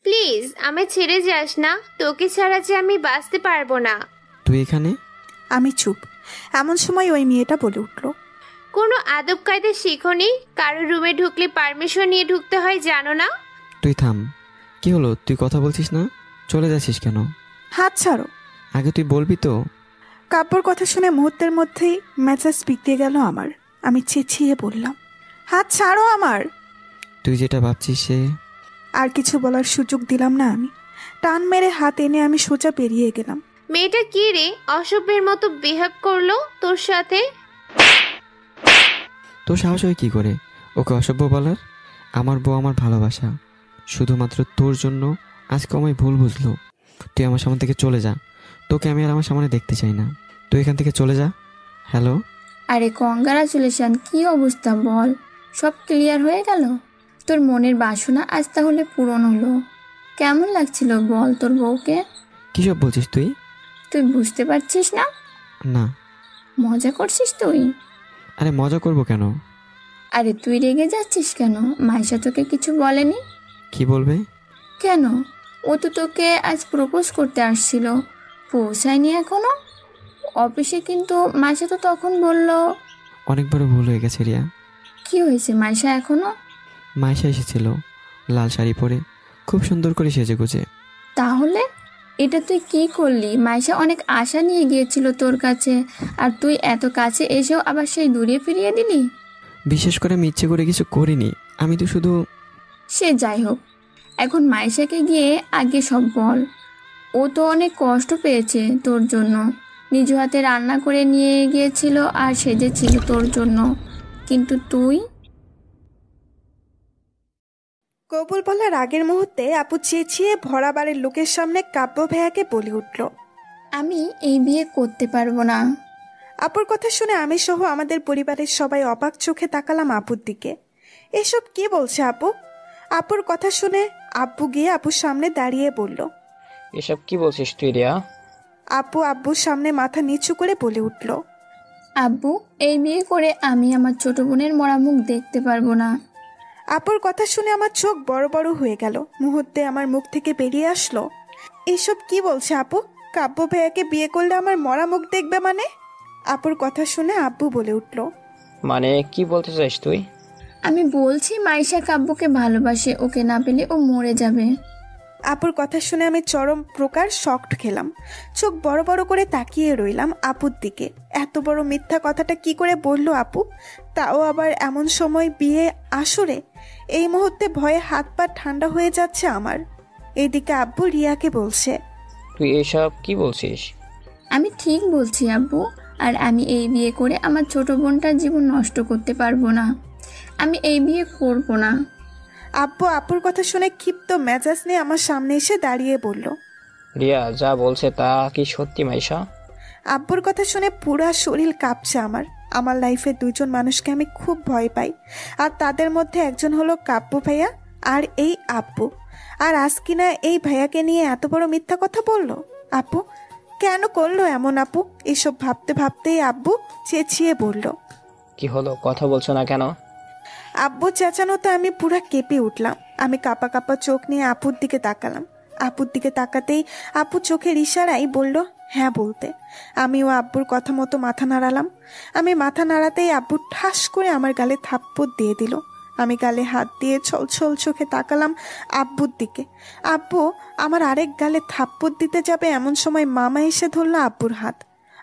Please আমায় ছেড়ে যাস না, তোকে ছাড়া যে আমি বাঁচতে পারবো না। তুই এখানে? আমি চুপ। এমন সময় ওই মেয়েটা বলে উঠল, কোনো আদব কায়দা শিখোনি? কারো রুমে ঢুকলে পারমিশন নিয়ে ঢুকতে হয়, জানো না? তুই থাম। কি হলো, তুই কথা বলছিস না? চলে যাচ্ছিস কেন? হাত ছাড়ো। আগে তুই বলবি তো। কাব্যর কথা শুনে মুহূর্তের মধ্যেই মেজাজ বিগড়ে গেল আমার। আমি চেঁচিয়ে বললাম, হাত ছাড়ো আমার। তুই যেটা ভাবছিস সে। আর কিছু বলার সুযোগ দিলাম না আমি। টান মেরে হাত এনে আমি সোজা বেরিয়ে গেলাম। মেয়েটা কি রে, অসভ্যের মতো বিহেভ করলো তোর সাথে? তোর সাহস হয় কি করে ওকে অসভ্য বলার? আমার বউ আমার ভালোবাসা, শুধুমাত্র তোর জন্য আজকে আমায় ভুল বুঝলো। তুই আমার সামনে থেকে চলে যা, তোকে আমি আর আমার সামনে দেখতে চাই না। তুই এখান থেকে চলে যা। হ্যালো। আরে কংগ্রাচুলেশন, কি অবস্থা বল? সব ক্লিয়ার হয়ে গেল? তোর মনের বাসনা আজ তাহলে পূরণ হলো। কেমন লাগছিল বল তোর বউকে? কী সব বলছিস তুই? তুই বুঝতে পারছিস না? না। মজা করছিস তুই? আরে মজা করবো কেন? আরে তুই রেগে যাচ্ছিস কেন? মাইশা তোকে কিছু বলেনি? কি বলবে? কেন? ও তো তোকে আজ প্রপোজ করতে আসছিল, পৌঁছায়নি এখনো। অফিসে কিন্তু মাইশা তো তখন বলল। অনেক বড় ভুল হয়ে গেছে রিয়া। কি হয়েছে মাইশা এখনো? মাইশা এসেছিল লাল শাড়ি পরে, খুব সুন্দর করে সেজে গুজে। তাহলে এটা তুই কি করলি? মাইশা অনেক আশা নিয়ে গিয়েছিল তোর কাছে, আর তুই এত কাছে এসেও আবার সেই দূরে ফিরিয়ে দিলি। বিশেষ করে আমি ইচ্ছে করে কিছু করিনি, আমি তো শুধু। সে যাই হোক, এখন মাইশাকে গিয়ে আগে সব বল। ও তো অনেক কষ্ট পেয়েছে তোর জন্য, নিজ হাতে রান্না করে নিয়ে গিয়েছিল আর সেজেছিল তোর জন্য, কিন্তু তুই। কবুল বলার আগের মুহূর্তে আপু চেঁচিয়ে ভরা বাড়ির লোকের সামনে কাব্য ভাইয়াকে বলে উঠল, আমি এই বিয়ে করতে পারবো না। আপুর কথা শুনে আমি সহ আমাদের পরিবারের সবাই অবাক চোখে তাকালাম আপুর দিকে। এসব কি বলছে আপু? আপুর কথা শুনে আব্বু গিয়ে আপুর সামনে দাঁড়িয়ে বলল, এসব কি বলছিস তুই রিয়া? আপু আব্বুর সামনে মাথা নিচু করে বলে উঠল, আব্বু, এই বিয়ে করে আমি আমার ছোট বোনের মরা মুখ দেখতে পারবো না। আপুর কথা শুনে আমার চোখ বড় বড় হয়ে গেল। মুহূর্তে আমার মুখ থেকে বেরিয়ে আসলো, এসব কি বলছে আপু? কাব্য ভাইয়াকে বিয়ে করলে আমার মরা মুখ দেখবে মানে? আপুর কথা শুনে আব্বু বলে উঠল, মানে কি বলতে চাইস তুই? আমি বলছি মাইশা কাব্যকে ভালোবাসে, ওকে না পেলে ও মরে যাবে। আপুর কথা শুনে আমি চরম প্রকার শকড খেলাম। চোখ বড় বড় করে তাকিয়ে রইলাম আপুর দিকে। এত বড় মিথ্যা কথাটা কি করে বললো আপু? তাও আবার এমন সময়, বিয়ে আসরে। এই মুহূর্তে ভয়ে হাত পা ঠান্ডা হয়ে যাচ্ছে আমার। এইদিকে আব্বু রিয়াকে বলছে, তুই এসব কি বলছিস? আমি ঠিক বলছি আব্বু, আর আমি এই বিয়ে করে আমার ছোট বোনটার জীবন নষ্ট করতে পারবো না। আমি এই বিয়ে করব না। আব্বু আপুর কথা শুনে ক্ষিপ্ত মেজাজ নিয়ে আমার সামনে এসে দাঁড়িয়ে বলল, রিয়া যা বলছে তা কি সত্যি মাইশা? আব্বুর কথা শুনে পুরা শরীর কাঁপছে আমার। আমার লাইফে দুজন মানুষকে আমি খুব ভয় পাই, আর তাদের মধ্যে একজন হলো কাব্য ভাইয়া আর এই আব্বু। আর আজ কিনা এই ভাইয়াকে নিয়ে এত বড় মিথ্যা কথা বললো। আপু কেন করলো এমন? আপু এসব ভাবতে ভাবতেই আব্বু চেঁচিয়ে বলল, কি হলো, কথা বলছো না কেন? আব্বু চেঁচানোতে আমি পুরা কেঁপে উঠলাম। আমি কাপা কাপা চোখ নিয়ে আপুর দিকে তাকালাম। আপুর দিকে তাকাতেই আপু চোখের ইশারায় বলল হ্যাঁ বলতে। আমিও আব্বুর কথা মতো মাথা নাড়ালাম। আমি মাথা নাড়াতেই আব্বু ঠাস করে আমার গালে থাপ্পড় দিয়ে দিল। আমি গালে হাত দিয়ে ছলছল চোখে তাকালাম আব্বুর দিকে। আব্বু আমার আরেক গালে থাপ্পড় দিতে যাবে এমন সময় মামা এসে ধরল আব্বুর হাত।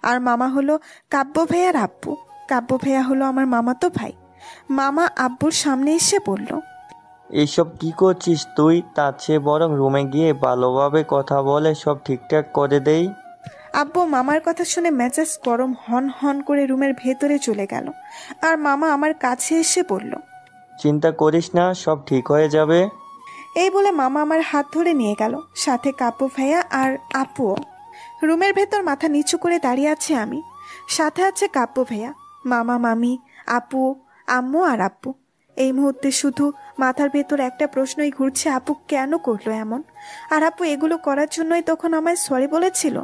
আর মামা হলো কাব্য ভাইয়ার আব্বু। কাব্য ভাইয়া হলো আমার মামাতো ভাই। মামা আব্বুর সামনে এসে বলল, এইসব কি করছিস তুই? তার চেয়ে বরং রুমে গিয়ে ভালোভাবে কথা বলে সব ঠিকঠাক করে দেই। আব্বু মামার কথা শুনে মেজাজ গরম হন হন করে রুমের ভেতরে চলে গেল। আর মামা আমার কাছে এসে বলল, চিন্তা করিস না, সব ঠিক হয়ে যাবে। এই বলে মামা আমার হাত ধরে নিয়ে গেল, সাথে কাব্য ভাইয়া আর আপুও। রুমের ভেতর মাথা নিচু করে দাঁড়িয়ে আছে আমি, সাথে আছে কাব্য ভাইয়া, মামা, মামি, আপু, আম্মু আর আব্বু। এই মুহূর্তে শুধু মাথার ভেতর একটা প্রশ্নই ঘুরছে, আপু কেন করলো এমন? আর আপু এগুলো করার জন্যই তখন আমায় সরি বলেছিল।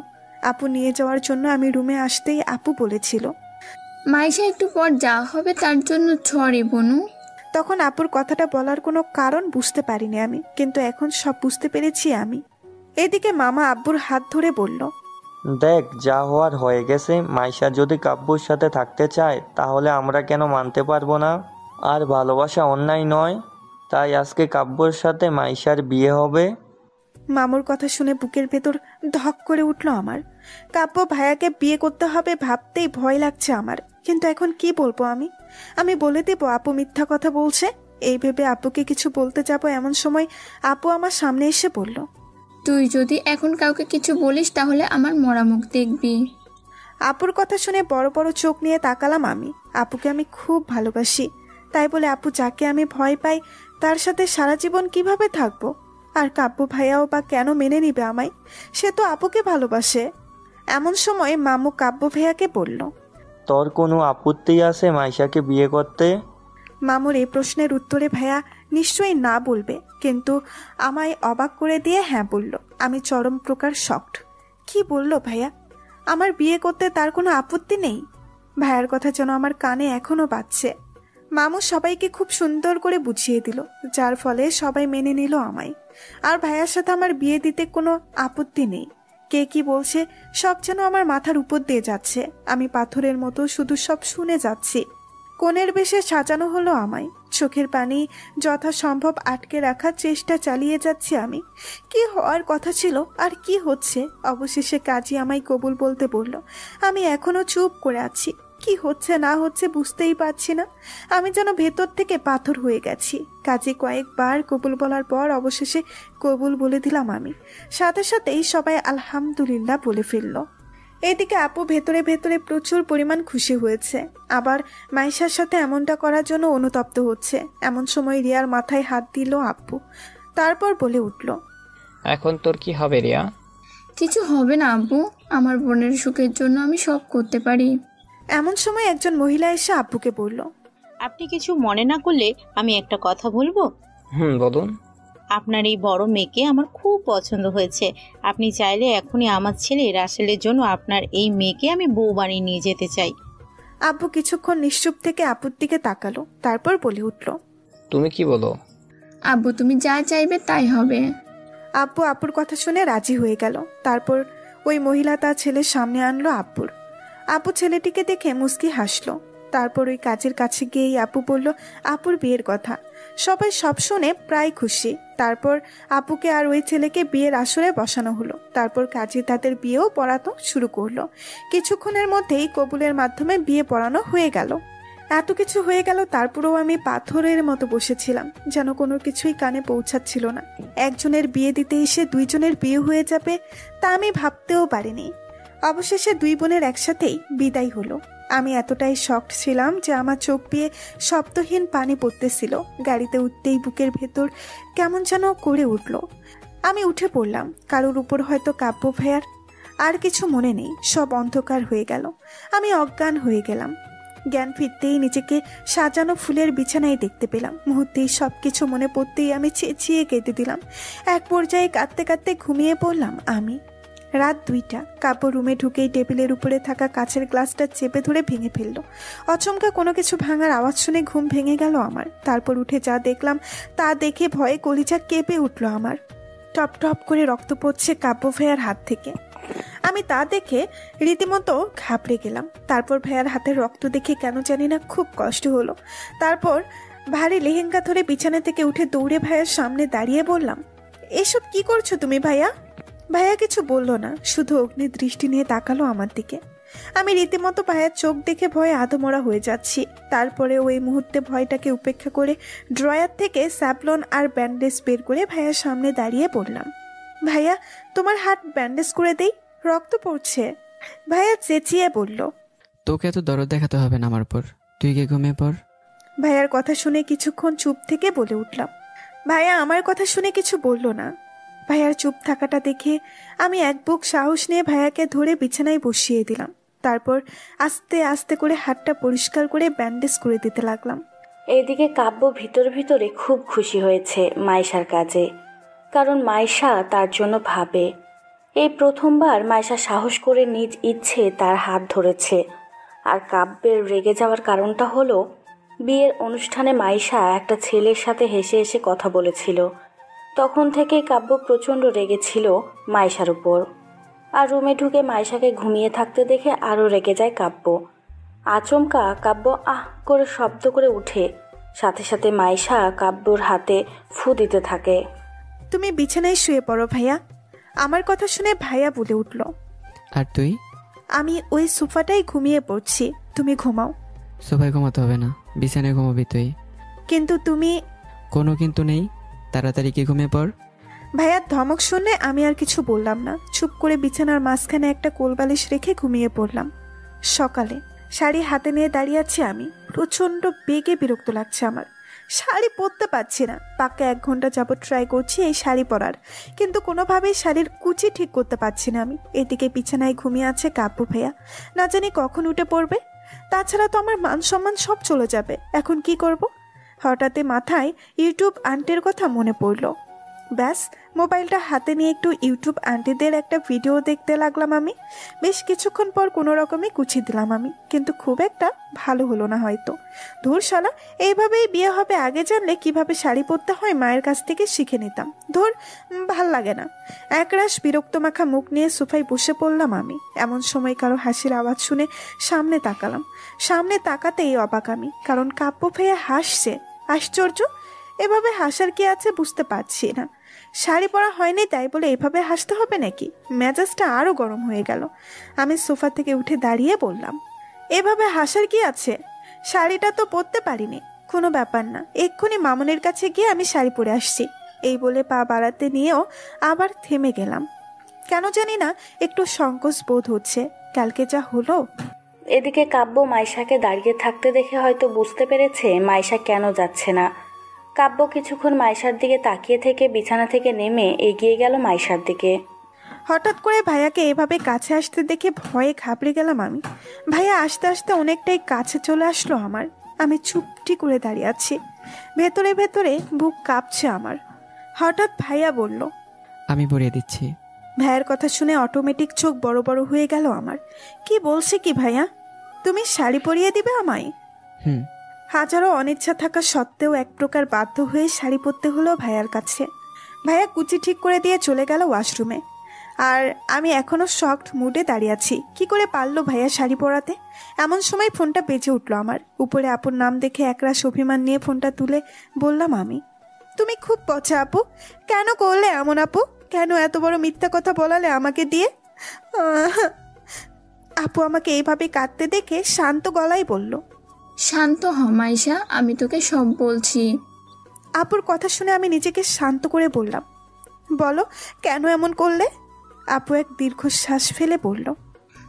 আপু নিয়ে যাওয়ার জন্য আমি রুমে আসতেই আপু বলেছিল, মাইশা একটু পর যা হবে তার জন্য সরি বনু। তখন আপুর কথাটা বলার কোনো কারণ বুঝতে পারিনি আমি, কিন্তু এখন সব বুঝতে পেরেছি আমি। এদিকে মামা আব্বুর হাত ধরে বলল, দেখ, যা হওয়ার হয়ে গেছে। মাইশা যদি কাব্যুর সাথে থাকতে চায় তাহলে আমরা কেন মানতে পারবো না? আর ভালোবাসা অন্যায় নয়, তাই আজকে কাব্যুর সাথে মাইশার বিয়ে হবে। মামুর কথা শুনে বুকের ভেতর ধক করে উঠল আমার। কাব্য ভাইয়াকে বিয়ে করতে হবে ভাবতেই ভয় লাগছে আমার, কিন্তু এখন কি বলবো আমি বলে দেবো আপু মিথ্যা কথা বলছে? এই ভেবে আপুকে কিছু বলতে যাবো, এমন সময় আপু আমার সামনে এসে বলল, তুই যদি এখন কাউকে কিছু বলিস তাহলে আমার মরা মুখ দেখবি। আপুর কথা শুনে বড় বড় চোখ নিয়ে তাকালাম আমি। আপুকে আমি খুব ভালোবাসি, তাই বলে আপু যাকে আমি ভয় পাই তার সাথে সারা জীবন কিভাবে থাকবো? আর কাব্য ভাইয়াও বা কেন মেনে নিবে আমায়? সে তো আপুকে ভালোবাসে। এমন সময় মামু কাব্য ভাইয়াকে বলল, তোর কোনো আপত্তি আছে মাইশাকে বিয়ে করতে? মামুর এই প্রশ্নের উত্তরে ভাইয়া নিশ্চয়ই না বলবে, কিন্তু আমায় অবাক করে দিয়ে হ্যাঁ বলল। আমি চরম প্রকার শকড। কি বলল ভাইয়া? আমার বিয়ে করতে তার কোনো আপত্তি নেই? ভাইয়ার কথা যেন আমার কানে এখনো বাজছে। মামু সবাইকে খুব সুন্দর করে বুঝিয়ে দিল, যার ফলে সবাই মেনে নিল আমায়। আর ভাইয়ার সাথে আমার বিয়ে দিতে কোনো আপত্তি নেই। কে কি বলছে সব যেন আমার মাথার উপর দিয়ে যাচ্ছে। আমি পাথরের মতো শুধু সব শুনে যাচ্ছি। কোণের বেশে সাজানো হলো আমায়। চোখের পানি যথাসম্ভব আটকে রাখার চেষ্টা চালিয়ে যাচ্ছি আমি। কি হওয়ার কথা ছিল আর কি হচ্ছে? অবশেষে কাজী আমায় কবুল বলতে বলল। আমি এখনো চুপ করে আছি। কি হচ্ছে না হচ্ছে বুঝতেই পারছি না। আমি যেন ভেতর থেকে পাথর হয়ে গেছি। কাজী কয়েকবার কবুল বলার পর অবশেষে কবুল বলে দিলাম আমি। সাথে সাথেই সবাই আলহামদুলিল্লাহ বলে ফেলল। এদিকে আপু ভেতরে ভেতরে প্রচুর পরিমাণ খুশি হয়েছে, আবার মাইশার সাথে এমনটা করার জন্য অনুতপ্ত হচ্ছে। এমন সময় রিয়ার মাথায় হাত দিল আব্বু, তারপর বলে উঠল, এখন তোর কি হবে রিয়া? কিছু হবে না আব্বু, আমার বোনের সুখের জন্য আমি সব করতে পারি। এমন সময় একজন মহিলা এসে আব্বুকে বলল, আপনি কিছু মনে না করলে আমি একটা কথা বলবো? বলুন। আপনার এই বড় মেয়েকে আমার খুব পছন্দ হয়েছে। আপনি চাইলে এখনই আমার ছেলে রাসেলের জন্য আপনার এই মেয়েকে আমি বউ বানিয়ে নিয়ে যেতে চাই। আব্বু কিছুক্ষণ নিশ্চুপ থেকে আপুর দিকে তাকালো, তারপর বলে উঠল, তুমি কি বলো? আব্বু তুমি যা চাইবে তাই হবে। আব্বু আপুর কথা শুনে রাজি হয়ে গেল। তারপর ওই মহিলা তার ছেলের সামনে আনলো আব্বুর। আপু ছেলেটিকে দেখে মুস্কি হাসলো। তারপর ওই কাজের কাছে গিয়েই আপু বলল আপুর বিয়ের কথা। সবাই সব শুনে প্রায় খুশি। তারপর আপুকে আর ওই ছেলেকে বিয়ের আসরে বসানো হলো। তারপর কাজী তাদের বিয়েও পড়াতো শুরু করলো। কিছুক্ষণের মধ্যেই কবুলের মাধ্যমে বিয়ে পড়ানো হয়ে গেল। এত কিছু হয়ে গেল, তারপরেও আমি পাথরের মতো বসেছিলাম, যেন কোনো কিছুই কানে পৌঁছাচ্ছিল না। একজনের বিয়ে দিতে এসে দুইজনের বিয়ে হয়ে যাবে তা আমি ভাবতেও পারিনি। অবশেষে দুই বোনের একসাথেই বিদায় হলো। আমি এতটাই শকড ছিলাম যে আমার চোখ দিয়ে শব্দহীন পানি পড়তেছিল। গাড়িতে উঠতেই বুকের ভেতর কেমন যেন করে উঠল। আমি উঠে পড়লাম। কারোর উপর হয়তো কাব্য ভাইয়ার। আর কিছু মনে নেই, সব অন্ধকার হয়ে গেল। আমি অজ্ঞান হয়ে গেলাম। জ্ঞান ফিরতেই নিজেকে সাজানো ফুলের বিছানায় দেখতে পেলাম। মুহূর্তেই সবকিছু মনে পড়তেই আমি চেঁচিয়ে কেঁদে দিলাম। এক পর্যায়ে কাঁদতে কাঁদতে ঘুমিয়ে পড়লাম আমি। রাত 2টা। কাব্য রুমে ঢুকেই টেবিলের উপরে থাকা কাচের গ্লাসটা চেপে ধরে ভেঙে ফেললো। অচমকা কোনো কিছু ভাঙার আওয়াজ শুনে ঘুম ভেঙে গেল আমার। তারপর উঠে যা দেখলাম তা দেখে ভয়ে কলিজা কেঁপে উঠল আমার। টপ টপ করে রক্ত পড়ছে কাব্য ভাইয়ার হাত থেকে। আমি তা দেখে রীতিমতো ঘাবড়ে গেলাম। তারপর ভাইয়ার হাতের রক্ত দেখে কেন জানি না খুব কষ্ট হলো। তারপর ভারী লেহেঙ্গা ধরে বিছানা থেকে উঠে দৌড়ে ভাইয়ার সামনে দাঁড়িয়ে বললাম, এসব কি করছো তুমি ভাইয়া? ভাইয়া কিছু বলল না, শুধু অগ্নি দৃষ্টি নিয়ে তাকালো আমার দিকে। আমি রীতিমতো ভাইয়ার চোখ দেখে ভয়ে আধমরা হয়ে যাচ্ছি। তারপরে ওই মুহূর্তে ভয়টাকে উপেক্ষা করে ড্রয়ার থেকে স্যাভলন আর ব্যান্ডেজ বের করে ভাইয়ার সামনে দাঁড়িয়ে বললাম, ভাইয়া তোমার হাত ব্যান্ডেজ করে দেই, রক্ত পড়ছে। ভাইয়া চেঁচিয়ে বলল, তোকে এত দরদ দেখাতে হবে না আমার উপর, তুই গিয়ে ঘুমিয়ে পড়। ভাইয়ার কথা শুনে কিছুক্ষণ চুপ থেকে বলে উঠলাম। ভাইয়া আমার কথা শুনে কিছু বলল না। ভাইয়ার চুপ থাকাটা দেখে আমি এক বুক সাহস নিয়ে ভাইয়াকে ধরে বিছানায় বসিয়ে দিলাম। তারপর আস্তে আস্তে করে হাতটা পরিষ্কার করে ব্যান্ডেজ করে দিতে লাগলাম। এদিকে কাব্য ভিতরে ভিতরে খুব খুশি হয়েছে মাইশার কাজে, কারণ মাইশা তার জন্য ভাবে। এই প্রথমবার মাইশা সাহস করে নিজ ইচ্ছে তার হাত ধরেছে। আর কাব্যের রেগে যাওয়ার কারণটা হলো বিয়ের অনুষ্ঠানে মাইশা একটা ছেলের সাথে হেসে হেসে কথা বলেছিল। তখন থেকেই কাব্য প্রচণ্ড রেগেছিল মাইশার উপর। আর রুমে ঢুকে মাইশাকে ঘুমিয়ে থাকতে দেখে আরও রেগে যায় কাব্য। আচমকা কাব্য আহ করে শব্দ করে উঠে, সাথে সাথে মাইশা কাব্যর হাতে ফু দিতে থাকে। তুমি বিছানায় শুয়ে পড়ো ভাইয়া। আমার কথা শুনে ভাইয়া বলে উঠল, আর তুই? আমি ওই সোফাটাই ঘুমিয়ে পড়ছি, তুমি ঘুমাও। সোফায় ঘুমাতে হবে না, বিছানায় ঘুমাবি তুই। কিন্তু তুমি। কোনো কিন্তু নেই, তাড়াতাড়ি কি ঘুমিয়ে পড়। ভাইয়ার ধমক শুনে আমি আর কিছু বললাম না, চুপ করে বিছানার মাঝখানে একটা কোলবালিশ রেখে ঘুমিয়ে পড়লাম। সকালে শাড়ি হাতে নিয়ে দাঁড়িয়ে আছি আমি। প্রচণ্ড বেগে বিরক্ত লাগছে আমার। শাড়ি পরতে পারছি না। পাক্কা 1 ঘন্টা যাবত ট্রাই করছি এই শাড়ি পরার, কিন্তু কোনোভাবেই শাড়ির কুচি ঠিক করতে পারছি না আমি। এদিকে বিছানায় ঘুমিয়ে আছে কাব্য ভাইয়া, না জানি কখন উঠে পড়বে। তাছাড়া তো আমার মান সম্মান সব চলে যাবে। এখন কি করব? হঠাৎ মাথায় ইউটিউব আন্টির কথা মনে পড়ল। ব্যাস, মোবাইলটা হাতে নিয়ে একটু ইউটিউব আন্টিদের একটা ভিডিও দেখতে লাগলাম আমি। বেশ কিছুক্ষণ পর কোনো রকমে কুচি দিলাম আমি, কিন্তু খুব একটা ভালো হলো না হয়তো। ধুর শালা, এইভাবেই বিয়ে হবে। আগে জানলে কিভাবে শাড়ি পরতে হয় মায়ের কাছ থেকে শিখে নিতাম। ধুর, ভাল লাগে না। একরাশ বিরক্ত মাখা মুখ নিয়ে সোফায় বসে পড়লাম আমি। এমন সময় কারো হাসির আওয়াজ শুনে সামনে তাকালাম। সামনে তাকাতেই অবাক আমি, কারণ কাব্য ভাইয়া হাসছে। আশ্চর্য, এভাবে হাসার কি আছে বুঝতে পারছি না। শাড়ি পরা হয়নি তাই বলে এভাবে হাসতে হবে নাকি? মেজাজটা আরো গরম হয়ে গেল। আমি সোফা থেকে উঠে দাঁড়িয়ে বললাম, এভাবে হাসার কি আছে? শাড়িটা তো পরতে পারিনি। কোনো ব্যাপার না, এক্ষুনি মামুনের কাছে গিয়ে আমি শাড়ি পরে আসছি। এই বলে পা বাড়াতে নিয়েও আবার থেমে গেলাম। কেন জানি না একটু সংকোচ বোধ হচ্ছে। কালকে যা হলো। এদিকে কাব্য মাইশাকে দাঁড়িয়ে থাকতে দেখে হয়তো বুঝতে পেরেছে মাইশা কেন যাচ্ছে না। কাব্য কিছুক্ষণ মাইশার দিকে তাকিয়ে থেকে বিছানা থেকে নেমে এগিয়ে গেল মাইশার দিকে। হঠাৎ করে ভাইয়াকে এভাবে কাছে আসতে দেখে ভয়ে ঘাবড়ে গেলাম আমি। ভাইয়া আস্তে আস্তে অনেকটাই কাছে চলে আসলো আমার। আমি চুপটি করে দাঁড়িয়ে আছি। ভেতরে ভেতরে বুক কাঁপছে আমার। হঠাৎ ভাইয়া বলল, আমি পরিয়ে দিচ্ছি। ভাইয়ার কথা শুনে অটোমেটিক চোখ বড় বড় হয়ে গেল আমার। কি বলছে কি ভাইয়া? তুমি শাড়ি পরিয়ে দিবে আমায়? হুম। হাজারো অনিচ্ছা থাকা সত্ত্বেও এক প্রকার বাধ্য হয়ে শাড়ি পরতে হলো ভাইয়ার কাছে। ভাইয়া কুচি ঠিক করে দিয়ে চলে গেল ওয়াশরুমে। আর আমি এখনো শকড মুডে দাঁড়িয়ে আছি। কি করে পারলো ভাইয়া শাড়ি পরাতে? এমন সময় ফোনটা বেজে উঠলো আমার। উপরে আপুর নাম দেখে একরাশ অভিমান নিয়ে ফোনটা তুলে বললাম আমি, তুমি খুব পচা আপু। কেন করলে এমন আপু? কেন এত বড় মিথ্যা কথা বলালে আমাকে দিয়ে? আপু আমাকে এইভাবে কাঁদতে দেখে শান্ত গলায় বলল, শান্ত হ মাইশা, আমি তোকে সব বলছি। আপুর কথা শুনে আমি নিজেকে শান্ত করে বললাম, বলো কেন এমন করলে? আপু এক দীর্ঘশ্বাস ফেলে বলল,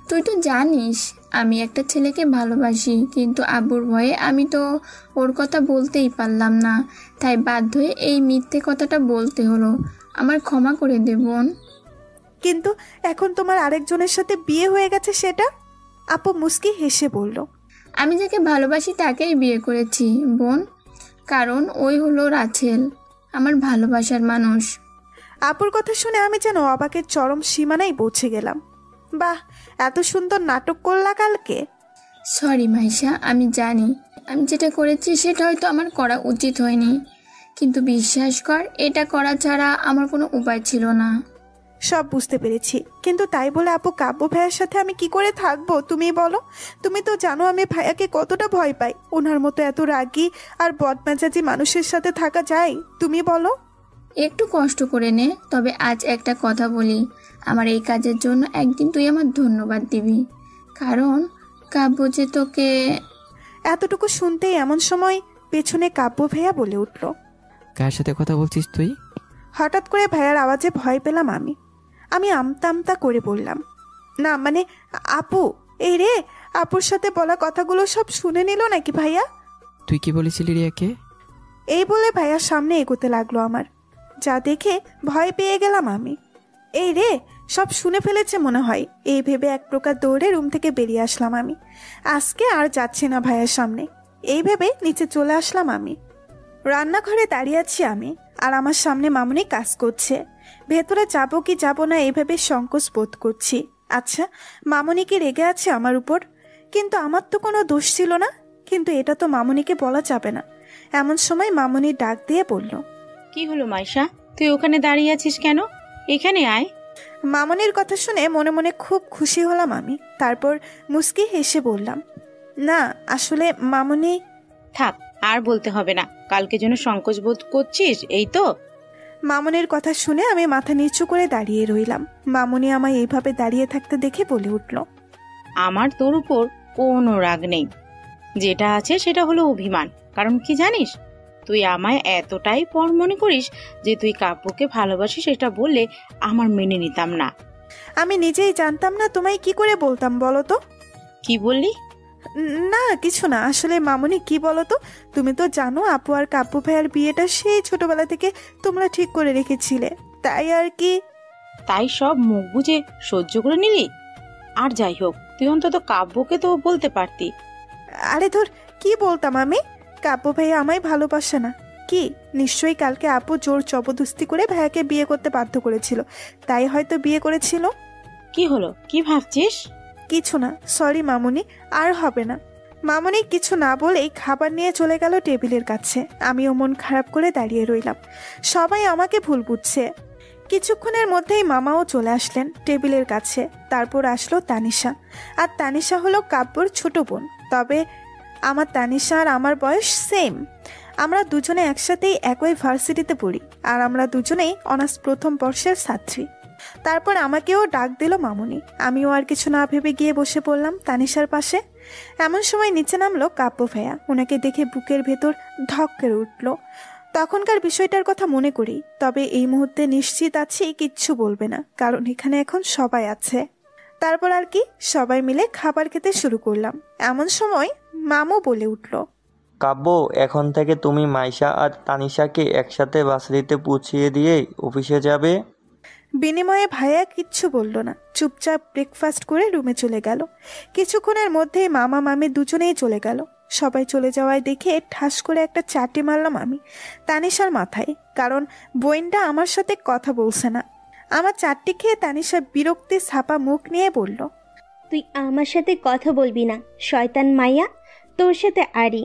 তুই তো জানিস আমি একটা ছেলেকে ভালোবাসি, কিন্তু আব্বুর ভয়ে আমি তো ওর কথা বলতেই পারলাম না, তাই বাধ্য হয়ে এই মিথ্যে কথাটা বলতে হলো। আমার ক্ষমা করে দে বোন। কিন্তু এখন তোমার আরেকজনের সাথে বিয়ে হয়ে গেছে সেটা? আপু মুস্কি হেসে বলল, আমি যাকে ভালোবাসি তাকেই বিয়ে করেছি বোন, কারণ ওই হলো রাছেল, আমার ভালোবাসার মানুষ। আপুর কথা শুনে আমি যেন অবাকের চরম সীমানায় পৌঁছে গেলাম। বাহ, এত সুন্দর নাটক করলা কালকে। সরি মাইশা, আমি জানি আমি যেটা করেছি সেটা হয়তো আমার করা উচিত হয়নি, কিন্তু বিশ্বাস কর এটা করা ছাড়া আমার কোনো উপায় ছিল না। সব বুঝতে পেরেছি, কিন্তু তাই বলে আপু কাব্য ভাইয়ের সাথে আমি কি করে থাকবো তুমি বলো? তুমি তো জানো আমি ভাইয়াকে কতটা ভয় পাই। ওনার মতো এত রাগী আর বদমেজাজি মানুষের সাথে থাকা যায়? তুমি বলো। একটু কষ্ট করে নে, তবে আজ একটা কথা বলি, আমার এই কাজের জন্য একদিন তুই আমার ধন্যবাদ দিবি, কারণ কাব্য যে তোকে। এতটুকু শুনতেই এমন সময় পেছনে কাব্য ভাইয়া বলে উঠল, কার সাথে কথা বলছিস তুই? হঠাৎ করে ভাইয়ার আওয়াজে ভয় পেলাম আমি আমতা আমতা করে বললাম, না মানে আপু। এই রে, আপুর সাথে বলা কথাগুলো সব শুনে নিল নাকি ভাইয়া? তুই কি বলেছিলি রিয়াকে? এই বলে ভাইয়ার সামনে এগোতে লাগলো আমার, যা দেখে ভয় পেয়ে গেলাম আমি। এই রে, সব শুনে ফেলেছে মনে হয়। এই ভেবে এক প্রকার দৌড়ে রুম থেকে বেরিয়ে আসলাম আমি। আজকে আর যাচ্ছি না ভাইয়ার সামনে, এই ভেবে নিচে চলে আসলাম আমি। রান্নাঘরে দাঁড়িয়ে আছি আমি, আর আমার সামনে মামুনি কাজ করছে। ভেতরে যাবো কি যাবো না এই ভেবে সংকোচ বোধ করছি। আচ্ছা, মামুনি কি রেগে আছে আমার উপর? কিন্তু আমার তো কোনো দোষ ছিল না। কিন্তু এটা তো মামুনিকে বলা যাবে না। এমন সময় মামুনি ডাক দিয়ে বলল, কি হলো মাইশা, তুই ওখানে দাঁড়িয়ে আছিস কেন? এখানে আয়। মামুনির কথা শুনে মনে মনে খুব খুশি হলাম আমি। তারপর মুস্কি হেসে বললাম, না আসলে মামুনি। থাক, আর বলতে হবে না। কালকে জন্য সংকোচ বোধ করছিস, এই তো? মামুনির কথা শুনে আমি মাথা নিচু করে দাঁড়িয়ে রইলাম। মামুনি আমায় এইভাবে দাঁড়িয়ে থাকতে দেখে বলে উঠল, আমার তোর উপর কোনো রাগ নেই, যেটা আছে সেটা হলো অভিমান। কারণ কি জানিস, তুই আমায় এতটাই পর মনে করিস যে তুই কাব্যকে ভালোবাসিস, এটা বললে আমার মেনে নিতাম না। আমি নিজেই জানতাম না, তোমায় কি করে বলতাম বলো তো? কি বললি? না কিছু না, আসলে মামুনি কি বলো তো, তুমি তো জানো আপু আর কাব্য ভাইয়ার বিয়েটা সেই ছোটবেলা থেকে তোমরা ঠিক করে রেখেছিলে, তাই আর কি। তাই সব মুখ বুঝে সহ্য করে নিলি? আর যাই হোক, তুই অন্তত কাব্যকে তো বলতে পারতি। আরে ধর, কি বলতাম আমি? কাব্য ভাইয়া আমায় ভালোবাসে না। কি নিশ্চয়ই কালকে আপু জোর জবরদস্তি করে ভাইয়াকে বিয়ে করতে বাধ্য করেছিল, তাই হয়তো বিয়ে করেছিল। কি হলো, কি ভাবছিস? কিছু না, সরি মামুনি, আর হবে না। মামুনি কিছু না বলেই খাবার নিয়ে চলে গেল টেবিলের কাছে। আমিও মন খারাপ করে দাঁড়িয়ে রইলাম। সবাই আমাকে ভুল বুঝছে। কিছুক্ষণের মধ্যেই মামাও চলে আসলেন টেবিলের কাছে। তারপর আসলো তানিশা। আর তানিশা হলো কাব্যর ছোট বোন, তবে আমার তানিশা আর আমার বয়স সেম। আমরা দুজনে একসাথেই একই ভার্সিটিতে পড়ি, আর আমরা দুজনেই অনার্স প্রথম বর্ষের ছাত্রী। তারপর আমাকেও ডাক দিল মামুনি। আমিও আর কিছু না ভেবে গিয়ে বসে পড়লাম তানিশার পাশে। এমন সময় নিচে নামলো কাব্য ভাইয়া। ওনাকে দেখে বুকের ভেতর ধক করে উঠল। তখনকার বিষয়টার কথা মনে করি, তবে এই মুহূর্তে নিশ্চিত আছি কিচ্ছু বলবে না, কারণ এখানে এখন সবাই আছে। তারপর আর কি, সবাই মিলে খাবার খেতে শুরু করলাম। এমন সময় মামু বলে উঠল, কাব্য, এখন থেকে তুমি মাইশা আর তানিশাকে একসাথে বাসরিতে পৌঁছিয়ে দিয়ে অফিসে যাবে। বিনিময়ে ভাইয়া কিচ্ছু বলল না, চুপচাপ ব্রেকফাস্ট করে রুমে চলে গেল। কিছুক্ষণের মধ্যেই মামা মামি দুজনেই চলে গেল। সবাই চলে যাওয়ায় দেখে ঠাস করে একটা চাটি মারলাম আমি তানিশার মাথায়, কারণ বোনটা আমার সাথে কথা বলছে না। আমার চারটি খেয়ে তানিশা বিরক্তি ছাপা মুখ নিয়ে বলল, তুই আমার সাথে কথা বলবি না, শয়তান মাইয়া, তোর সাথে আরি।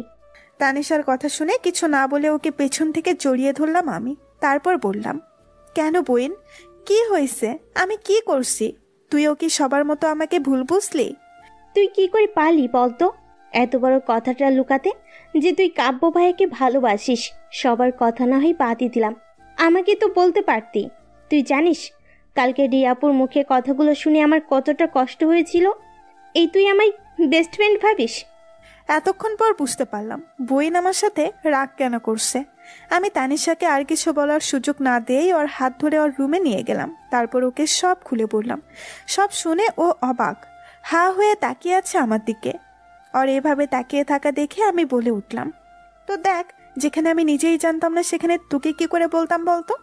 তানিশার কথা শুনে কিছু না বলে ওকে পেছন থেকে জড়িয়ে ধরলাম আমি। তারপর বললাম, কেন বোন, কি হয়েছে? আমি কি করছি? তুইও কি সবার মতো আমাকে ভুল বুঝলি? তুই কি করে পারলি বলতো এত বড় কথাটা লুকাতে, যে তুই কাব্য ভাইকে ভালোবাসিস? সবার কথা না হয় বাদই দিলাম, আমাকে তো বলতে পারতি। তুই জানিস কালকে রিয়াপুর মুখে কথাগুলো শুনে আমার কতটা কষ্ট হয়েছিল? এই তুই আমায় বেস্ট ফ্রেন্ড ভাবিস? এতক্ষণ পর বুঝতে পারলাম বোন আমার সাথে রাগ কেন করছে। আমি তানিশাকে আর কিছু বলার সুযোগ না দিয়েই ওর হাত ধরে ওর রুমে নিয়ে গেলাম। তারপর ওকে সব খুলে বললাম। সব শুনে ও অবাক হা হয়ে তাকিয়ে আছে আমার দিকে। আর এভাবে তাকিয়ে থাকা দেখে আমি বলে উঠলাম, তো দেখ, যেখানে আমি নিজেই জানতাম না সেখানে তোকে কি করে বলতাম বলতো?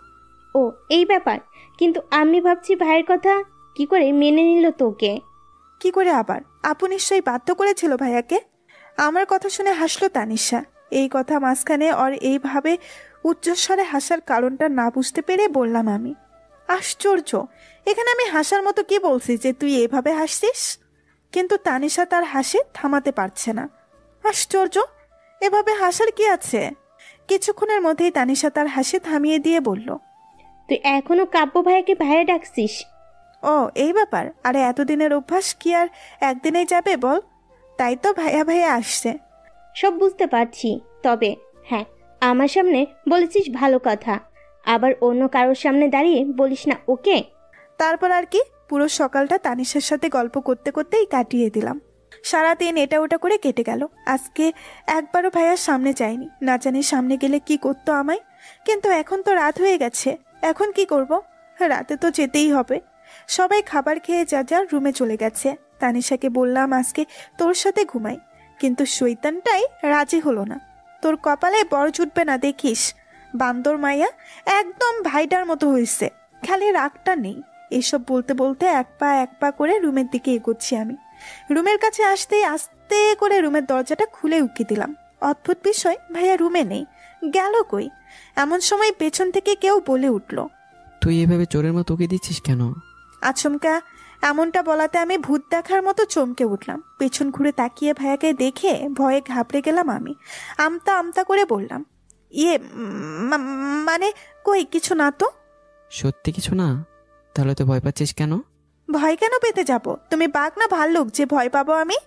ও এই ব্যাপার, কিন্তু আমি ভাবছি ভাইয়ের কথা কি করে মেনে নিল তোকে? কি করে আবার? আপু নিশ্চয়ই বাধ্য করেছিল ভাইয়াকে। আমার কথা শুনে হাসলো তানিশা। এই কথা মাঝখানে ওর এইভাবে উচ্চস্বরে হাসার কারণটা না বুঝতে পেরে বললাম আমি, আশ্চর্য, এখানে আমি হাসার মতো কি বলছি যে তুই এভাবে হাসছিস? কিন্তু তানিশা তার হাসি থামাতে পারছে না। আশ্চর্য, এভাবে হাসার কি আছে? কিছুক্ষণের মধ্যেই তানিশা তার হাসি থামিয়ে দিয়ে বলল, তুই এখনো কাব্য ভাইয়াকে ভাইয়া ডাকছিস? ও এই ব্যাপার? আরে এতদিনের অভ্যাস কি আর একদিনেই যাবে বল? তাই তো ভাইয়া ভাইয়া আসছে। সব বুঝতে পারছি, তবে হ্যাঁ, আমার সামনে বলেছিস ভালো কথা, আবার অন্য কারোর সামনে দাঁড়িয়ে বলিস না, ওকে? তারপর আর কি, পুরো সকালটা তানিশার সাথে গল্প করতে করতেই কাটিয়ে দিলাম। সারাদিন এটা ওটা করে কেটে গেল। আজকে একবারও ভাইয়ার সামনে যায়নি, না জানি সামনে গেলে কি করতো আমায়। কিন্তু এখন তো রাত হয়ে গেছে, এখন কি করব? রাতে তো যেতেই হবে। সবাই খাবার খেয়ে যা যা রুমে চলে গেছে। তানিশাকে বললাম আজকে তোর সাথে ঘুমাই, কিন্তু শৈতানটাই রাজি হলো না। তোর কপালে বর জুটবে না দেখিস, বান্দর মাইয়া, একদম ভাইটার মতো হয়েছে, খালি রাগটা নেই। এসব বলতে বলতে এক পা করে রুমের দিকে এগোচ্ছি আমি। রুমের কাছে আসতেই আস্তে করে রুমের দরজাটা খুলে উকি দিলাম। অদ্ভুত বিষয়, ভাইয়া রুমে নেই, গেল কই? এমন সময় পেছন থেকে কেউ বলে উঠল, তুই এভাবে চোরের মতো উকি দিচ্ছিস কেন? আচমকা এমনটা বলাতে আমি ভূত দেখার মতো চমকে উঠলাম। পেছন ঘুরে তাকিয়ে ভাইয়াকে দেখে ভয়ে ঘাবড়ে গেলাম আমি। আমতা আমতা করে বললাম, ইয়ে মানে কই কিছু না তো। সত্যি কিছু না? তাহলে তো ভয় পাচ্ছিস কেন? ভয় কেন পেতে যাব? তুমি বাঘ না ভাল্লুক যে ভয় পাবো আমি?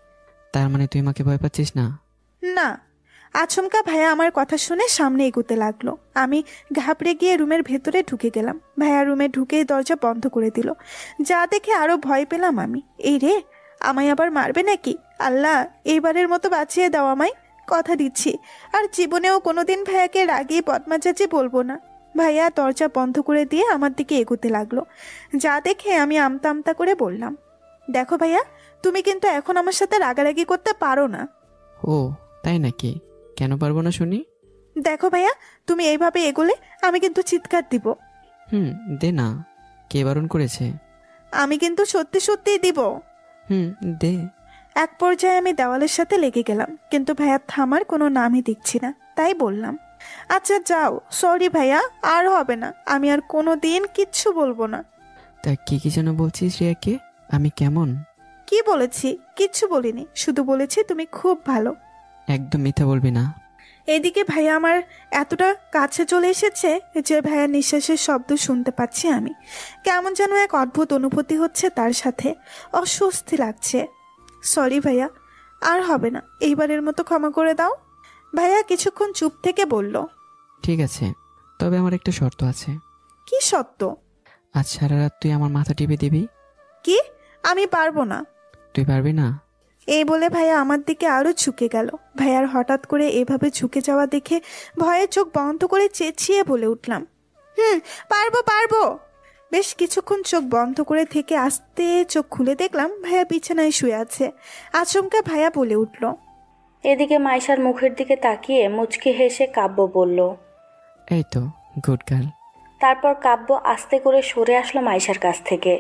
তার মানে তুই আমাকে ভয় পাচ্ছিস না? না। আচমকা ভাইয়া আমার কথা শুনে সামনে এগোতে লাগলো। আমি ঘাবড়ে গিয়ে রুমের ভেতরে ঢুকে গেলাম। ভাইয়া রুমে ঢুকেই দরজা বন্ধ করে দিল, যা দেখে আরো ভয় পেলাম আমি। এই রে, আমায় আবার মারবে নাকি? আল্লাহ, এইবারের মতো বাঁচিয়ে দাও আমায়, কথা দিচ্ছি আর জীবনেও কোনোদিন ভাইয়াকে রাগিয়ে বদমাজাজি বলবো না। ভাইয়া দরজা বন্ধ করে দিয়ে আমার দিকে এগোতে লাগলো, যা দেখে আমি আমতা আমতা করে বললাম, দেখো ভাইয়া, তুমি কিন্তু এখন আমার সাথে রাগারাগি করতে পারো না। ও তাই নাকি? কেন পারবো না শুনি? দেখো ভাইয়া, তুমি এইভাবে এগোলে আমি কিন্তু চিৎকার দিব। দে না। কে বারণ করেছে? আমি কিন্তু সত্যি সত্যিই দিব। দে। এক পর্যায়ে আমি দেওয়ালের সাথে লেগে গেলাম, কিন্তু ভাইয়া থামার কোনো নামই দেখছি না। তাই বললাম, আচ্ছা যাও, সরি ভাইয়া, আর হবে না, আমি আর কোনো দিন কিচ্ছু বলবো না। তা কি যেন বলছিস রিয়াকে? আমি কেমন? কি বলেছি? কিচ্ছু বলিনি, শুধু বলেছি তুমি খুব ভালো। একদম মিথ্যা বলবি না। এদিকে ভাইয়া আমার এতটা কাছে চলে এসেছে যে ভাইয়ার নিঃশ্বাসের শব্দ শুনতে পাচ্ছি আমি। কেমন যেন এক অদ্ভুত অনুভূতি হচ্ছে তার সাথে, অস্বস্তি লাগছে। সরি ভাইয়া, আর হবে না, এইবারের মতো ক্ষমা করে দাও। ভাইয়া কিছুক্ষণ চুপ থেকে বলল, ঠিক আছে, তবে আমার একটা শর্ত আছে। কি শর্ত? আজ সারা রাত তুই আমার মাথা টিপে দিবি। কি? আমি পারবো না। তুই পারবি না? এই বলে ভাইয়া আমার দিকে আরো ঝুঁকে গেল। ভাইয়ার হঠাৎ করে এভাবে ঝুঁকে যাওয়া দেখে ভয়ে চোখ বন্ধ করে চেঁচিয়ে বলে উঠলাম, পারবো পারবো। বেশ কিছুক্ষণ চোখ বন্ধ করে থেকে আস্তে চোখ খুলে দেখলাম ভাইয়া বিছানায় শুয়ে আছে। আচমকা ভাইয়া বলে উঠল। এদিকে মাইশার মুখের দিকে তাকিয়ে মুচকি হেসে কাব্য বলল, এই তো গুড গার্ল। তারপর কাব্য আস্তে করে সরে আসলো মাইশার কাছ থেকে।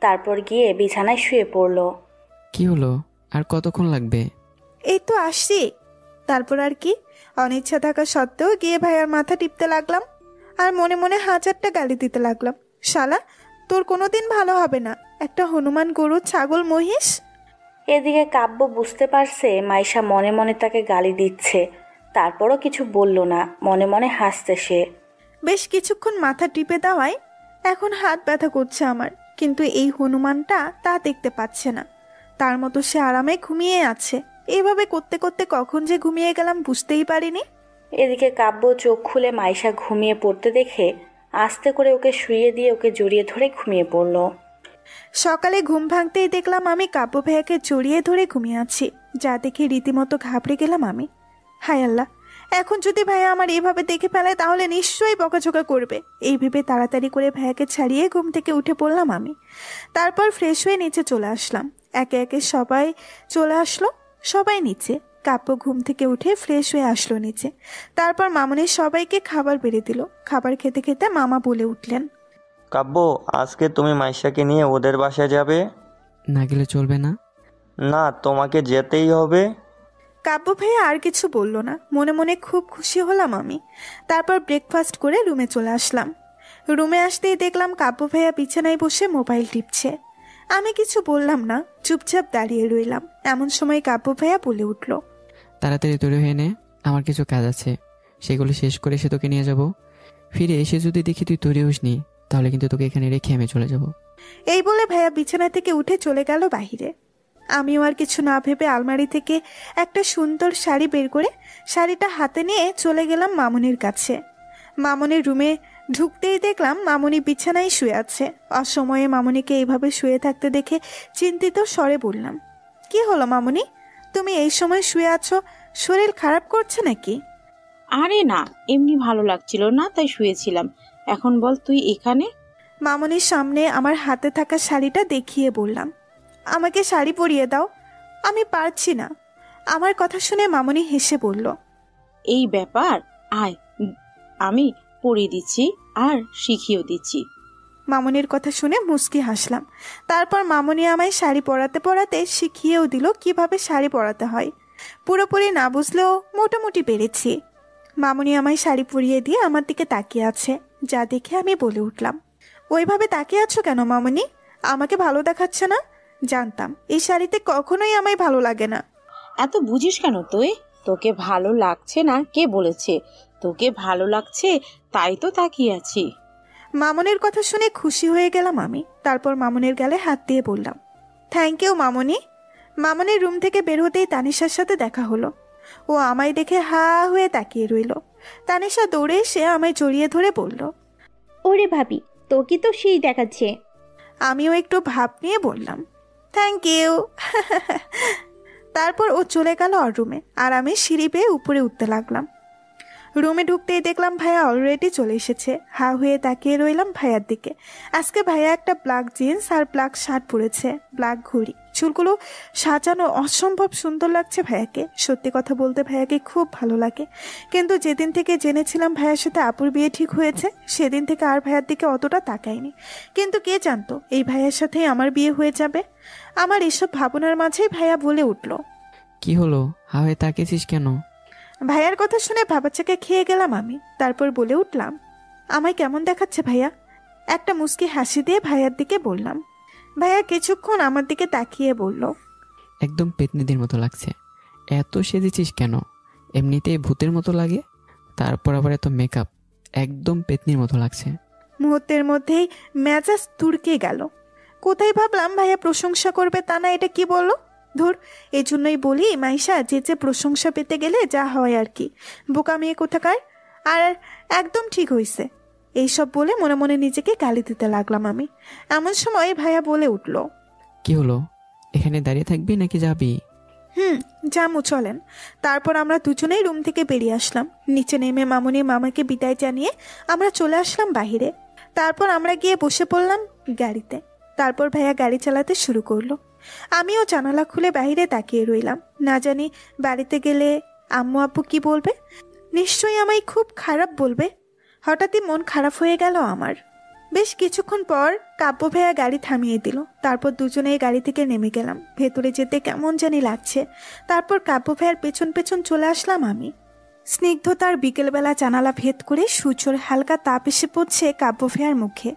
তারপর গিয়ে বিছানায় শুয়ে পড়ল। কি হলো? আর কতক্ষণ লাগবে? এই তো আসছি। তারপর আর কি, অনিচ্ছা থাকা সত্ত্বেও গিয়ে ভাইয়ার মাথা টিপতে লাগলাম আর মনে মনে হাজারটা গালি দিতে লাগলাম, শালা, তোর কোনোদিন ভালো হবে না, একটা হনুমান গরু ছাগল মহিষ। এদিকে কাব্য বুঝতে পারছে মাইশা মনে মনে তাকে গালি দিচ্ছে, তারপরও কিছু বলল না, মনে মনে হাসছে সে। বেশ কিছুক্ষণ মাথা টিপে দেওয়ায় এখন হাত ব্যথা করছে আমার, কিন্তু এই হনুমানটা তা দেখতে পাচ্ছে না। তার মতো সে আরামে ঘুমিয়ে আছে। এইভাবে করতে করতে কখন যে ঘুমিয়ে গেলাম বুঝতেই পারিনি। এদিকে কাব্য চোখ খুলে মাইশা ঘুমিয়ে পড়তে দেখে আস্তে করে ওকে শুইয়ে দিয়ে ওকে জড়িয়ে ধরে ঘুমিয়ে পড়ল। সকালে ঘুম ভাঙতেই দেখলাম আমি কাব্য ভাইয়াকে জড়িয়ে ধরে ঘুমিয়ে আছি, যা দেখে রীতিমতো ঘাবড়ে গেলাম আমি। হায় আল্লাহ, এখন যদি ভাইয়া আমার এইভাবে দেখে ফেলে তাহলে নিশ্চয়ই বকাঝকা করবে। এই ভেবে তাড়াতাড়ি করে ভাইয়াকে ছাড়িয়ে ঘুম থেকে উঠে পড়লাম আমি। তারপর ফ্রেশ হয়ে নিচে চলে আসলাম। একে একে সবাই চলে আসলো, সবাই নিচে। কাব্য ঘুম থেকে উঠে ফ্রেশ হয়ে আসলো নিচে। তারপর মামুনি সবাইকে খাবার বেড়ে দিল। খাবার খেতে খেতে মামা বলে উঠলেন, কাব্য, আজকে তুমি মাইশাকে নিয়ে ওদের বাসায় যাবে? না গেলে চলবে না? না, তোমাকে যেতেই হবে। কাব্য ভাইয়া আর কিছু বলল না। মনে মনে খুব খুশি হলাম আমি। তারপর ব্রেকফাস্ট করে রুমে চলে আসলাম। রুমে আসতেই দেখলাম কাব্য ভাইয়া বিছানায় বসে মোবাইল টিপছে। আমি কিছু বললাম না, চুপচাপ দাঁড়িয়ে রইলাম। এমন সময় কাব্য ভাইয়া বলে উঠল, তাড়াতাড়ি তৈরি হয়ে নে, আমার কিছু কাজ আছে, সেগুলো শেষ করে এসে তোকে নিয়ে যাব। ফিরে এসে যদি দেখি তুই তৈরি হসনি, তাহলে কিন্তু তোকে এখানে রেখে আমি চলে যাব। এই বলে ভাইয়া বিছানা থেকে উঠে চলে গেল বাহিরে। আমিও আর কিছু না ভেবে আলমারি থেকে একটা সুন্দর শাড়ি বের করে শাড়িটা হাতে নিয়ে চলে গেলাম মামুনির কাছে। মামুনির রুমে ঢুকতেই দেখলাম মামুনি বিছানায় শুয়ে আছে। অসময়ে মামুনিকে এইভাবে শুয়ে থাকতে দেখে চিন্তিত স্বরে বললাম, কি হলো মামুনি, তুমি এই সময় শুয়ে আছো? শরীর খারাপ করছে নাকি? আরে না, এমনি ভালো লাগছিল না তাই শুয়েছিলাম। এখন বল, তুই এখানে? মামুনির সামনে আমার হাতে থাকা শাড়িটা দেখিয়ে বললাম, আমাকে শাড়ি পরিয়ে দাও, আমি পারছি না। আমার কথা শুনে মামুনি হেসে বলল, এই ব্যাপার, আয়, আমি পরিয়ে দিচ্ছি আর শিখিয়েও দিচ্ছি। মামুনির কথা শুনে মুচকি হাসলাম। তারপর মামুনি আমায় শাড়ি পরাতে পরাতে শিখিয়েও দিল কিভাবে শাড়ি পরাতে হয়। পুরোপুরি না বুঝলেও মোটামুটি পেরেছি। মামুনি আমায় শাড়ি পরিয়ে দিয়ে আমার দিকে তাকিয়ে আছে, যা দেখে আমি বলে উঠলাম, ওইভাবে তাকিয়ে আছো কেন মামুনি? আমাকে ভালো দেখাচ্ছে না? জানতাম এই শাড়িতে কখনোই আমায় ভালো লাগে না। এত বুঝিস কেন তুই? তোকে ভালো লাগছে না কে বলেছে? তোকে ভালো লাগছে তাই তো তাকিয়ে আছি। মামনের কথা শুনে খুশি হয়ে গেলাম আমি। তারপর মামনের গালে হাত দিয়ে বললাম, থ্যাংক ইউ মামনি। মামনের রুম থেকে বের হতেই তানিশার সাথে দেখা হলো। ও আমায় দেখে হা হয়ে তাকিয়ে রইল। তানিশা দৌড়ে এসে আমায় জড়িয়ে ধরে বলল, ওরে ভাবি, তোকে তো সেই দেখাচ্ছে। আমিও একটু ভাব নিয়ে বললাম, থ্যাংক ইউ। তারপর ও চলে গেল ওর রুমে, আর আমি সিঁড়ি বেয়ে উপরে উঠতে লাগলাম। রুমে ঢুকতেই দেখলাম ভাইয়া অলরেডি চলে এসেছে। হা হয়ে তাকিয়ে রইলাম ভাইয়ার দিকে। আজকে ভাইয়া একটা ব্ল্যাক জিন্স আর ব্ল্যাক শার্ট পরেছে, ব্ল্যাক ঘড়ি, চুলগুলো সাজানো অসম্ভব সুন্দর লাগছে ভাইয়াকে। সত্যি কথা বলতে ভাইয়াকে খুব ভালো লাগে, কিন্তু যেদিন থেকে জেনেছিলাম ভাইয়ার সাথে আপুর বিয়ে ঠিক হয়েছে সেদিন থেকে আর ভাইয়ার দিকে অতটা তাকাইনি। কিন্তু কে জানতো এই ভাইয়ার সাথেই আমার বিয়ে হয়ে যাবে। আমার এসব ভাবনার মাঝেই ভাইয়া বলে উঠল, কি হলো, হা হয়ে তাকিয়েছিস কেন? ভাইয়ার কথা শুনে ভাবাচাকে খেয়ে গেলাম আমি। তারপর বলে উঠলাম, আমায় কেমন দেখাচ্ছে ভাইয়া? একটা মুচকি হাসি দিয়ে ভাইয়ার দিকে বললাম। ভাইয়া কিছুক্ষণ আমার দিকে তাকিয়ে বলল, একদম পেতনিদের মতো লাগছে। এত সেজেছিস কেন? এমনিতেই ভূতের মতো লাগে, তারপর আবার এত মেকআপ, একদম পেতনির মতো লাগছে। মুহূর্তের মধ্যেই মেজাজ তুড়কে গেল। কোথায় ভাবলাম ভাইয়া প্রশংসা করবে, তা না এটা কি বললো। ধুর, এই জন্যই বলি মাইশা, যে প্রশংসা পেতে গেলে যা হয় আর কি, বোকা মেয়ে কোথাকার। আর একদম ঠিক হইছে, এইসব বলে মনে মনে নিজেকে গালি দিতে লাগলাম আমি। এমন সময় ভাইয়া বলে উঠল, কি হলো, এখানে দাঁড়িয়ে থাকবি নাকি যাবি? জামু চলেন। তারপর আমরা দুজনেই রুম থেকে বেরিয়ে আসলাম। নিচে নেমে মামুনি মামাকে বিদায় জানিয়ে আমরা চলে আসলাম বাহিরে। তারপর আমরা গিয়ে বসে পড়লাম গাড়িতে। তারপর ভাইয়া গাড়ি চালাতে শুরু করলো। আমিও জানালা খুলে বাইরে তাকিয়ে রইলাম। না জানি বাড়িতে গেলে আম্মু আব্বু কি বলবে। নিশ্চয়ই আমায় খুব খারাপ বলবে। হঠাৎই মন খারাপ হয়ে গেল আমার। বেশ কিছুক্ষণ পর কাব্য ভাইয়া গাড়ি থামিয়ে দিল। তারপর দুজনেই গাড়ি থেকে নেমে গেলাম। ভেতরে যেতে কেমন জানি লাগছে। তারপর কাব্য ভাইয়ার পেছন পেছন চলে আসলাম আমি। স্নিগ্ধতার বিকেলবেলা জানালা ভেদ করে সূর্যের হালকা তাপ এসে পড়ছে কাব্য ভাইয়ার মুখে।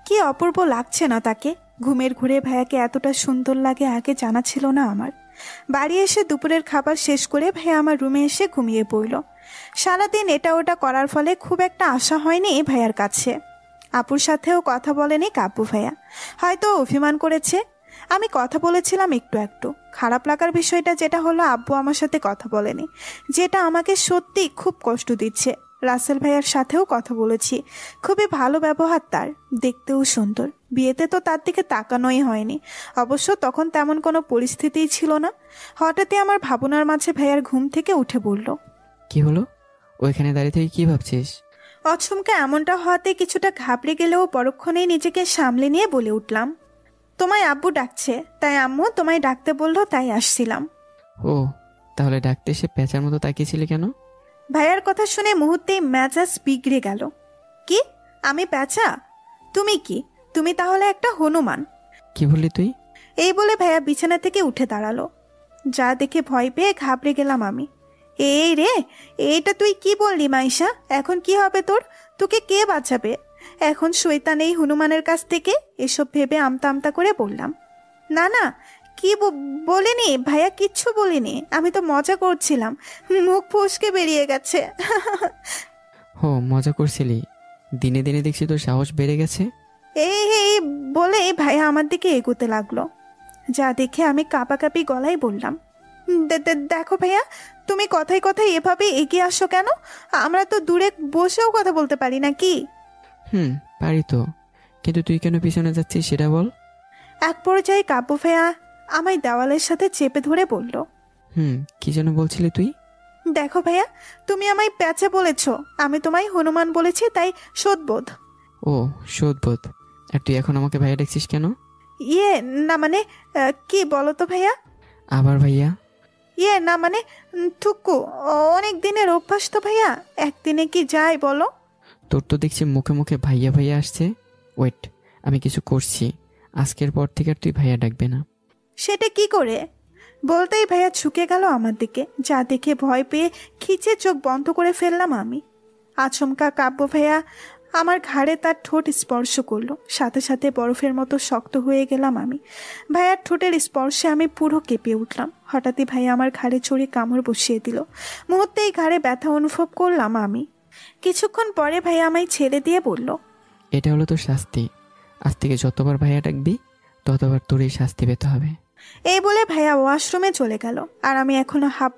কি অপূর্ব লাগছে না তাকে। ঘুমের ঘুরে ভাইয়াকে এতটা সুন্দর লাগে আগে জানা ছিল না আমার। বাড়ি এসে দুপুরের খাবার শেষ করে ভাইয়া আমার রুমে এসে ঘুমিয়ে পড়ল। সারাদিন এটা ওটা করার ফলে খুব একটা আশা হয়নি ভাইয়ার কাছে। আপুর সাথেও কথা বলেনি কাব্য ভাইয়া, হয়তো অভিমান করেছে। আমি কথা বলেছিলাম একটু একটু। খারাপ লাগার বিষয়টা যেটা হলো, আব্বু আমার সাথে কথা বলেনি, যেটা আমাকে সত্যি খুব কষ্ট দিচ্ছে। রাসেল ভাইয়ার সাথেও কথা বলেছি, খুবই ভালো ব্যবহার তার, দেখতেও সুন্দর। বিয়েতে তো তার দিকে তাকানোই হয়নি। অবশ্য তখন তেমন কোনো পরিস্থিতিই ছিল না। হঠাৎই আমার ভাবনার মাঝে ভাইয়ার ঘুম থেকে উঠে বলল, কি হলো, ওইখানে দাঁড়িয়ে থেকে কি ভাবছিস? অচমকা এমনটা হওয়াতে কিছুটা ঘাবড়ে গেলেও পরক্ষণেই নিজেকে সামলে নিয়ে বলে উঠলাম, তোমায় আব্বু ডাকছে, তাই আম্মু তোমায় ডাকতে বললো, তাই আসছিলাম। ও, তাহলে ডাকতে এসে পেঁচার মতো তাকিয়েছিলি কেন? ভাইয়ার কথা শুনে মুহূর্তেই মেজাজ বিগড়ে গেল। কি, আমি পেঁচা? তুমি কি? তুমি তাহলে একটা হনুমান। কি বললি তুই? এই বলে ভাইয়া বিছানা থেকে উঠে দাঁড়ালো। যা দেখে ভয় পেয়ে ঘাবড়ে গেলাম আমি। এই রে, এইটা তুই কি বললি মাইশা? এখন কি হবে তোর? তোকে কে বাঁচাবে এখন শয়তান এই হনুমানের কাছ থেকে? এসব ভেবে আমতা আমতা করে বললাম, না না, কি বলিনি ভাইয়া, কিচ্ছু বলিনি, আমি তো মজা করছিলাম। মুখ ফসকে বেরিয়ে গেছে। হো, মজা করছিলি? দিনে দিনে দেখছি তোর সাহস বেড়ে গেছে। এই বলে ভাইয়া আমার দিকে এগোতে লাগলো। যা দেখে আমি কাঁপাকাঁপি গলায় বললাম, দেখো ভাইয়া, তুমি কথায় কথায় এভাবে এগিয়ে আসো কেন? আমরা তো দূরে বসেও কথা বলতে পারি নাকি? পারি তো, কিন্তু তুই কেন পিছনে যাচ্ছিস সেটা বল। এক পর্যায়ে কাব্য ভাইয়া আমায় দেওয়ালের সাথে চেপে ধরে বলল, কি যেন বলছিলি তুই? দেখো ভাইয়া, তুমি আমায় প্যাঁচা বলেছ, আমি তোমায় হনুমান বলেছি, তাই শোধবোধ। ও, শোধবোধ। আর তুই এখন আমাকে ভাইয়া ডাকছিস কেন? ইয়ে না মানে, কি বলো তো ভাইয়া? আবার ভাইয়া? ইয়ে না মানে, থুকু, অনেক দিনের অভ্যাস তো ভাইয়া, একদিনে কি যায় বলো? তোর তো দেখছি মুখে মুখে ভাইয়া ভাইয়া আসছে। ওয়েট, আমি কিছু করছি, আজকের পর থেকে আর তুই ভাইয়া ডাকবে না। সেটা কি করে? বলতেই ভাইয়া ঝুঁকে গেল আমার দিকে। যা দেখে ভয় পেয়ে খিচে চোখ বন্ধ করে ফেললাম আমি। আচমকা কাব্য ভাইয়া আমার ঘাড়ে তার ঠোঁট স্পর্শ করলো, সাথে সাথে বরফের মতো শক্ত হয়ে গেলাম আমি। ভাইয়ার ঠোঁটের স্পর্শে আমি পুরো কেঁপে উঠলাম। হঠাৎই ভাইয়া আমার ঘাড়ে চড়ে কামড় বসিয়ে দিল। মুহূর্তেই ঘাড়ে ব্যথা অনুভব করলাম আমি। কিছুক্ষণ পরে ভাইয়া আমায় ছেড়ে দিয়ে বলল, এটা হলো তোর শাস্তি। আজ থেকে যতবার ভাইয়া ডাকবি ততবার তোর এই শাস্তি পেতে হবে। এই বলে ভাইয়া ওয়াশরুমে চলে গেল। আর আমি এখনো হাফ